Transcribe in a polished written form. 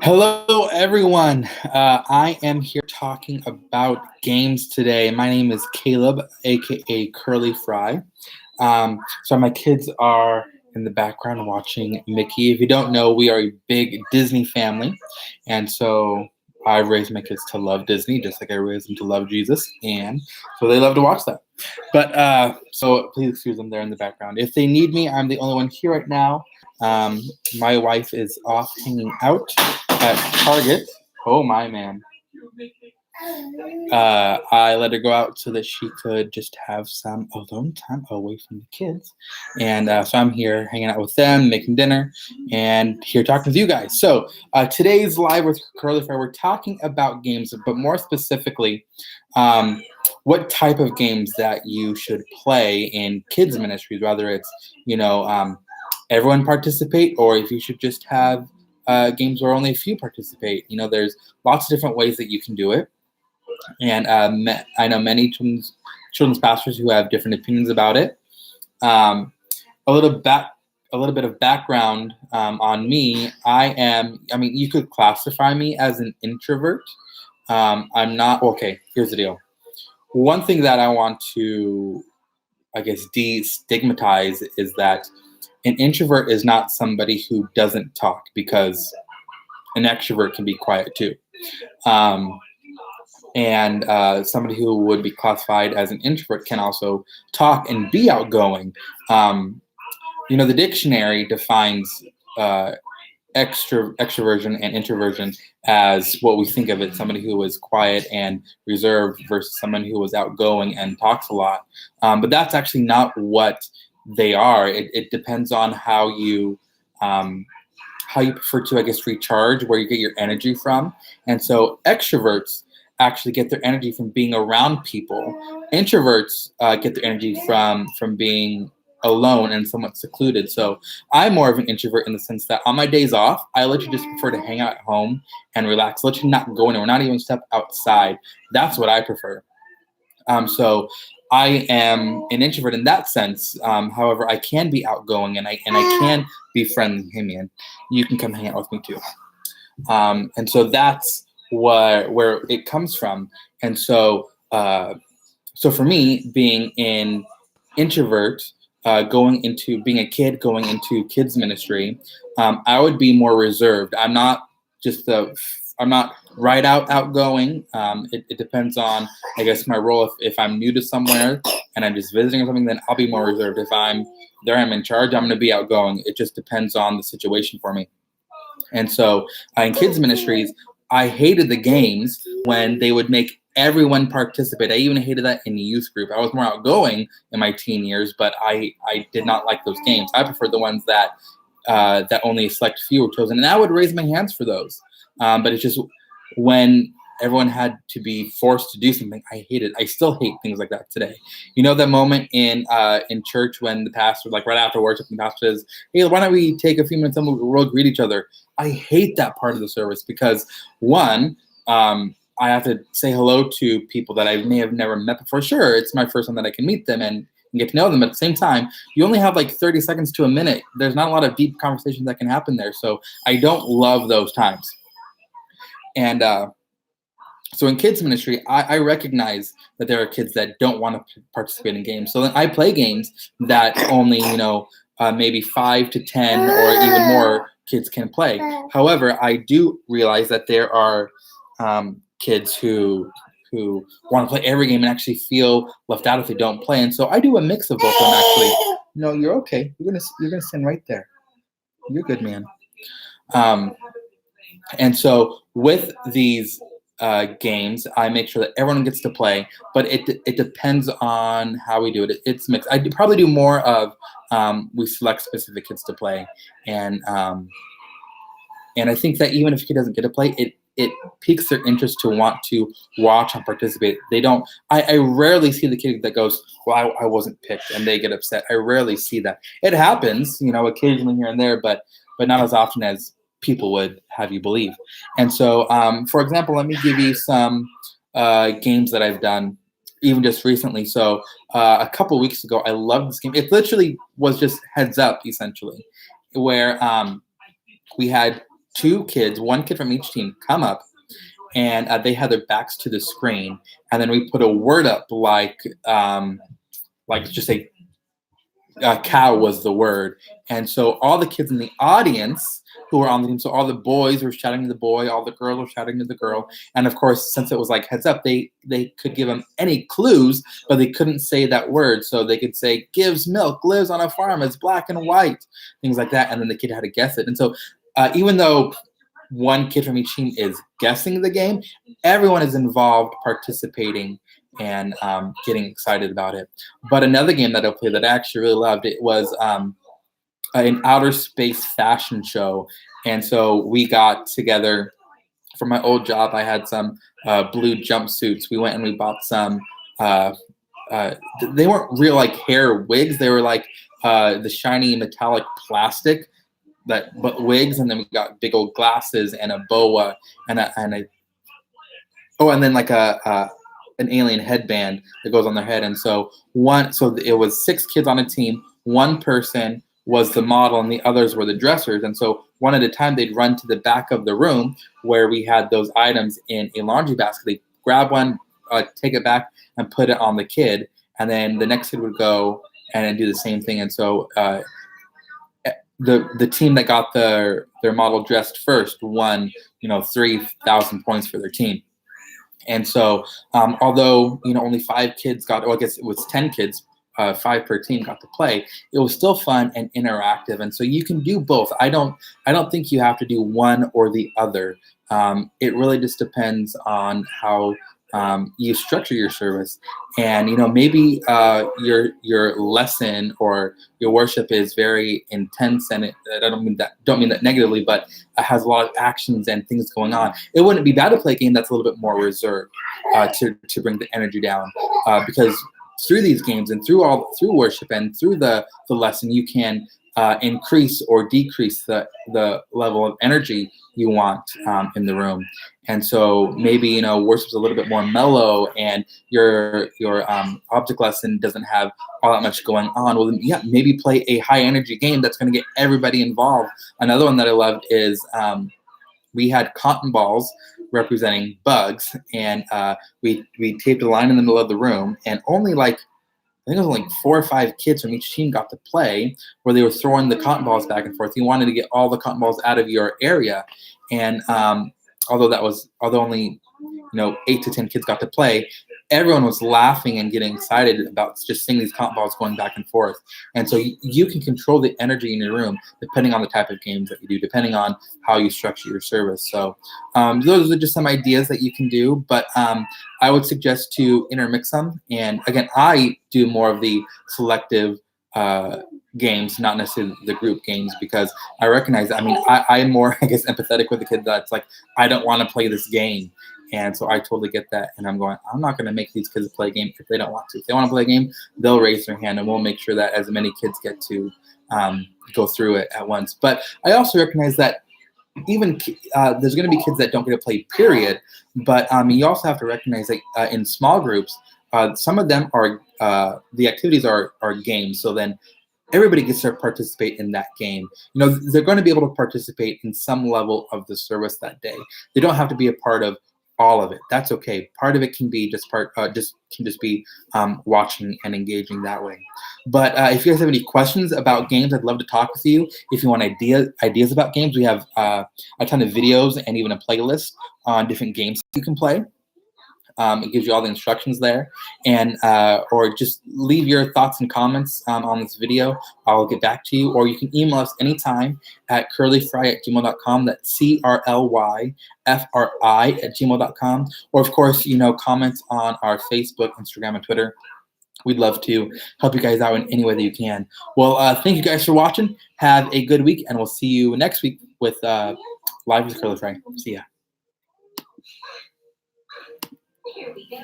Hello, everyone. I am here talking about games today. My name is Caleb, aka Curly Fry. So my kids are in the background watching Mickey. If you don't know, we are a big Disney family, and so I raised my kids to love Disney, just like I raised them to love Jesus, and so they love to watch that. So please excuse them there in the background. If they need me, I'm the only one here right now. Um, my wife is off hanging out at Target. Oh my man. I let her go out so that she could just have some alone time away from the kids. And so I'm here hanging out with them, making dinner, and here talking with you guys. So today's live with Curly Fry, we're talking about games, but more specifically, um, what type of games that you should play in kids ministries, whether it's, everyone participate, or if you should just have games where only a few participate. There's lots of different ways that you can do it. And I know many children's pastors who have different opinions about it. Um, a little bit of background on me. You could classify me as an introvert. I'm not. Okay, here's the deal. One thing that I want to, I guess, destigmatize is that an introvert is not somebody who doesn't talk, because an extrovert can be quiet too. Um, and somebody who would be classified as an introvert can also talk and be outgoing. The dictionary defines extroversion and introversion as what we think of it: somebody who is quiet and reserved versus someone who is outgoing and talks a lot. But that's actually not what they are. It depends on how you prefer to, I guess, recharge, where you get your energy from. And so extroverts actually get their energy from being around people. Introverts get their energy from being alone and somewhat secluded. So I'm more of an introvert in the sense that on my days off, I literally just prefer to hang out at home and relax, literally not go anywhere, not even step outside. That's what I prefer. So I am an introvert in that sense. However, I can be outgoing, and I can be friendly. Hey man, you can come hang out with me too. And so that's where it comes from. And so for me, being an introvert, going into being a kid, going into kids ministry, I would be more reserved. I'm not right outgoing. It depends on, I guess, my role. If I'm new to somewhere and I'm just visiting or something, then I'll be more reserved. If I'm in charge, I'm going to be outgoing. It just depends on the situation for me. And so in kids ministries, I hated the games when they would make everyone participate. I even hated that in the youth group. I was more outgoing in my teen years, but I did not like those games. I preferred the ones that only a select few were chosen, and I would raise my hands for those. But it's just when everyone had to be forced to do something, I hate it. I still hate things like that today. That moment in church when the pastor, like right after worship, the pastor says, "Hey, why don't we take a few minutes and we'll greet each other?" I hate that part of the service because, one, I have to say hello to people that I may have never met before. Sure, it's my first time that I can meet them and get to know them. But at the same time, you only have like 30 seconds to a minute. There's not a lot of deep conversations that can happen there. So I don't love those times. And so in kids ministry, I recognize that there are kids that don't want to participate in games. So then I play games that only, maybe 5 to 10 or even more kids can play. However, I do realize that there are kids who want to play every game and actually feel left out if they don't play. And so I do a mix of both of them, actually. No, you're okay. You're gonna stand right there. You're good, man. And so with these games, I make sure that everyone gets to play, but it depends on how we do it. It's mixed. I probably do more of we select specific kids to play, and I think that even if a kid doesn't get to play, it piques their interest to want to watch and participate. They don't. I rarely see the kid that goes, "Well, I wasn't picked," and they get upset. I rarely see that. It happens, occasionally here and there, but not as often as people would have you believe. And so, for example, let me give you some games that I've done even just recently. So a couple weeks ago, I loved this game. It literally was just heads up, essentially, where we had one kid from each team, come up, and they had their backs to the screen, and then we put a word up like just say cow was the word. And so all the kids in the audience who were on the team, so all the boys were shouting to the boy, all the girls were shouting to the girl. And of course, since it was like heads up, they could give them any clues, but they couldn't say that word. So they could say, gives milk, lives on a farm, is black and white, things like that. And then the kid had to guess it. And so even though one kid from each team is guessing the game, everyone is involved, participating, and getting excited about it. But another game that I played that I actually really loved, it was an outer space fashion show. And so we got together for my old job. I had some blue jumpsuits. We went and we bought some, they weren't real like hair wigs. They were like the shiny metallic plastic but wigs. And then we got big old glasses and a boa and then like an alien headband that goes on their head. And so it was 6 kids on a team. One person was the model and the others were the dressers. And so one at a time, they'd run to the back of the room where we had those items in a laundry basket. They'd grab one, take it back and put it on the kid. And then the next kid would go and do the same thing. And so the team that got their model dressed first won, 3,000 points for their team. And so although, only 5 kids I guess it was 10 kids, 5 per team got to play, it was still fun and interactive. And so you can do both. I don't think you have to do one or the other. It really just depends on how you structure your service. And maybe your lesson or your worship is very intense, and I don't mean that negatively, but it has a lot of actions and things going on. It wouldn't be bad to play a game that's a little bit more reserved to bring the energy down, because through these games and through worship and through the lesson, you can increase or decrease the level of energy you want in the room. And so maybe worship's a little bit more mellow, and your object lesson doesn't have all that much going on. Well, then, yeah, maybe play a high energy game that's going to get everybody involved. Another one that I loved is we had cotton balls representing bugs, and we taped a line in the middle of the room, and only I think it was like 4 or 5 kids from each team got to play, where they were throwing the cotton balls back and forth. You wanted to get all the cotton balls out of your area. And although only 8 to 10 kids got to play, everyone was laughing and getting excited about just seeing these cotton balls going back and forth. And so you can control the energy in your room depending on the type of games that you do, depending on how you structure your service. So those are just some ideas that you can do, but I would suggest to intermix them. And again, I do more of the selective games, not necessarily the group games, because I recognize that. I mean, I'm more, I guess, empathetic with the kid that's like, I don't want to play this game. And so I totally get that. And I'm not going to make these kids play a game if they don't want to. If they want to play a game, they'll raise their hand, and we'll make sure that as many kids get to go through it at once. But I also recognize that even there's going to be kids that don't get to play, period. But you also have to recognize that in small groups, some of them are the activities are games. So then everybody gets to participate in that game. They're going to be able to participate in some level of the service that day. They don't have to be a part of all of it. That's okay. Part of it can be just be watching and engaging that way. But if you guys have any questions about games, I'd love to talk with you. If you want ideas about games, we have a ton of videos and even a playlist on different games you can play. It gives you all the instructions there, and or just leave your thoughts and comments on this video. I'll get back to you, or you can email us anytime at curlyfry@gmail.com. That's CRLYFRI@gmail.com. Or of course, comment on our Facebook, Instagram, and Twitter. We'd love to help you guys out in any way that you can. Well, thank you guys for watching. Have a good week, and we'll see you next week with Live with Curly Fry. See ya. Here we go.